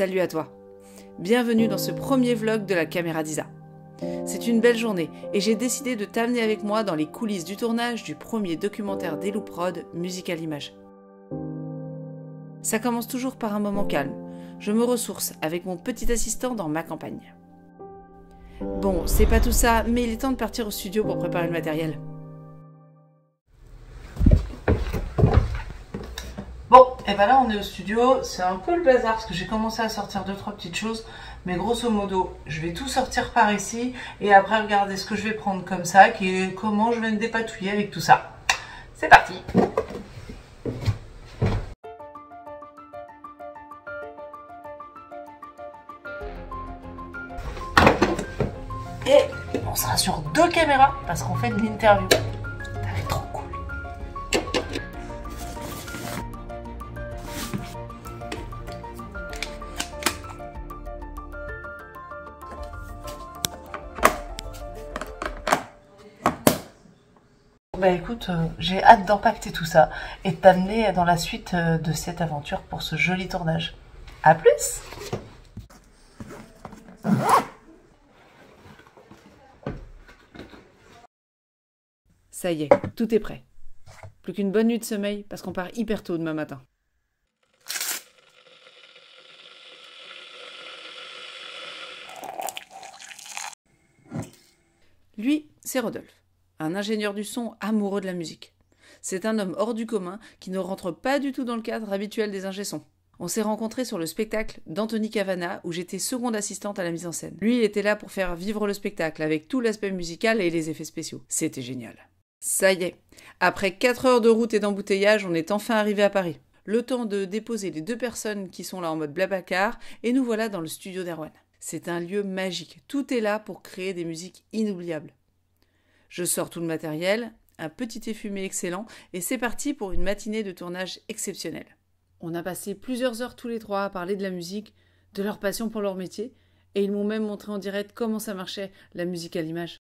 Salut à toi. Bienvenue dans ce premier vlog de la caméra d'Isa. C'est une belle journée et j'ai décidé de t'amener avec moi dans les coulisses du tournage du premier documentaire d'Hello Prod, Musique à l'image. Ça commence toujours par un moment calme. Je me ressource avec mon petit assistant dans ma campagne. Bon, c'est pas tout ça, mais il est temps de partir au studio pour préparer le matériel. Bon, et ben là on est au studio, c'est un peu le bazar parce que j'ai commencé à sortir 2-3 petites choses, mais grosso modo, je vais tout sortir par ici et après regarder ce que je vais prendre comme sac et comment je vais me dépatouiller avec tout ça. C'est parti! Et on sera sur 2 caméras parce qu'on fait de l'interview. Ça va être trop cool. Bah écoute, j'ai hâte d'empaqueter tout ça et de t'amener dans la suite de cette aventure pour ce joli tournage. A plus! Ça y est, tout est prêt. Plus qu'une bonne nuit de sommeil parce qu'on part hyper tôt demain matin. Lui, c'est Rodolphe, un ingénieur du son amoureux de la musique. C'est un homme hors du commun qui ne rentre pas du tout dans le cadre habituel des ingé-sons. On s'est rencontrés sur le spectacle d'Anthony Cavana où j'étais seconde assistante à la mise en scène. Lui, il était là pour faire vivre le spectacle avec tout l'aspect musical et les effets spéciaux. C'était génial. Ça y est, après 4 heures de route et d'embouteillage, on est enfin arrivé à Paris. Le temps de déposer les 2 personnes qui sont là en mode Blablacar et nous voilà dans le studio d'Erwan. C'est un lieu magique, tout est là pour créer des musiques inoubliables. Je sors tout le matériel, un petit effumé excellent et c'est parti pour une matinée de tournage exceptionnelle. On a passé plusieurs heures tous les 3 à parler de la musique, de leur passion pour leur métier et ils m'ont même montré en direct comment ça marchait, la musique à l'image.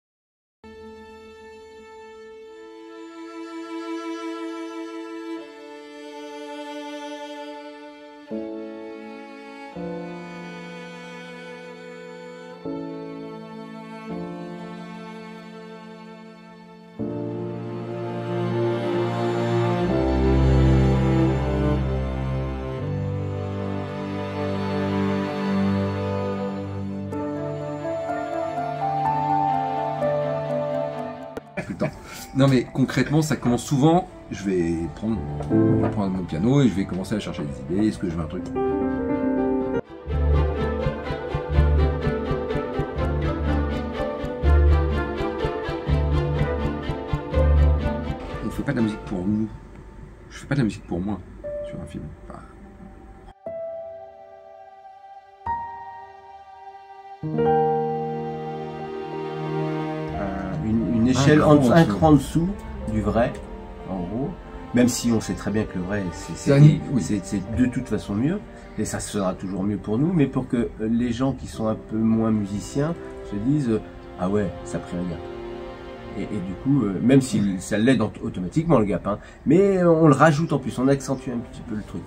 Non mais concrètement ça commence souvent, je vais prendre mon piano et je vais commencer à chercher des idées, est-ce que je veux un truc. On fait pas de la musique pour nous, je fais pas de la musique pour moi sur un film. Enfin... Une échelle un cran en dessous du vrai, en gros, même si on sait très bien que le vrai c'est de toute façon mieux, et ça sera toujours mieux pour nous, mais pour que les gens qui sont un peu moins musiciens se disent ah ouais, ça prie un gap. Et du coup, même si ça l'aide automatiquement le gap, hein, mais on le rajoute en plus, on accentue un petit peu le truc.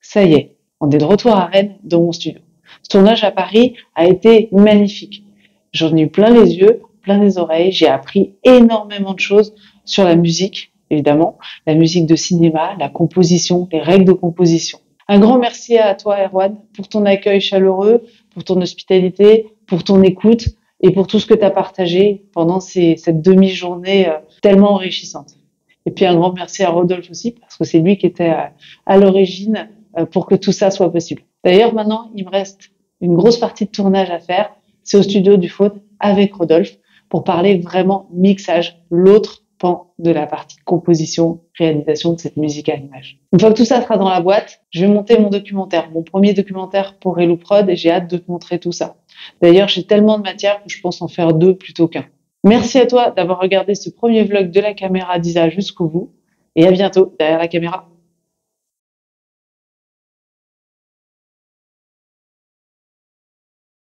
Ça y est, on est de retour à Rennes dans mon studio. Ce tournage à Paris a été magnifique. J'en ai eu plein les yeux, plein les oreilles. J'ai appris énormément de choses sur la musique, évidemment, la musique de cinéma, la composition, les règles de composition. Un grand merci à toi, Erwan, pour ton accueil chaleureux, pour ton hospitalité, pour ton écoute et pour tout ce que tu as partagé pendant cette demi-journée tellement enrichissante. Et puis un grand merci à Rodolphe aussi, parce que c'est lui qui était à l'origine pour que tout ça soit possible. D'ailleurs, maintenant, il me reste une grosse partie de tournage à faire. C'est au studio du Faune avec Rodolphe pour parler vraiment mixage, l'autre pan de la partie composition, réalisation de cette musique à l'image. Une fois que tout ça sera dans la boîte, je vais monter mon documentaire, mon premier documentaire pour Hello Prod et j'ai hâte de te montrer tout ça. D'ailleurs, j'ai tellement de matière que je pense en faire 2 plutôt qu'1. Merci à toi d'avoir regardé ce premier vlog de la caméra d'Isa jusqu'au bout et à bientôt derrière la caméra.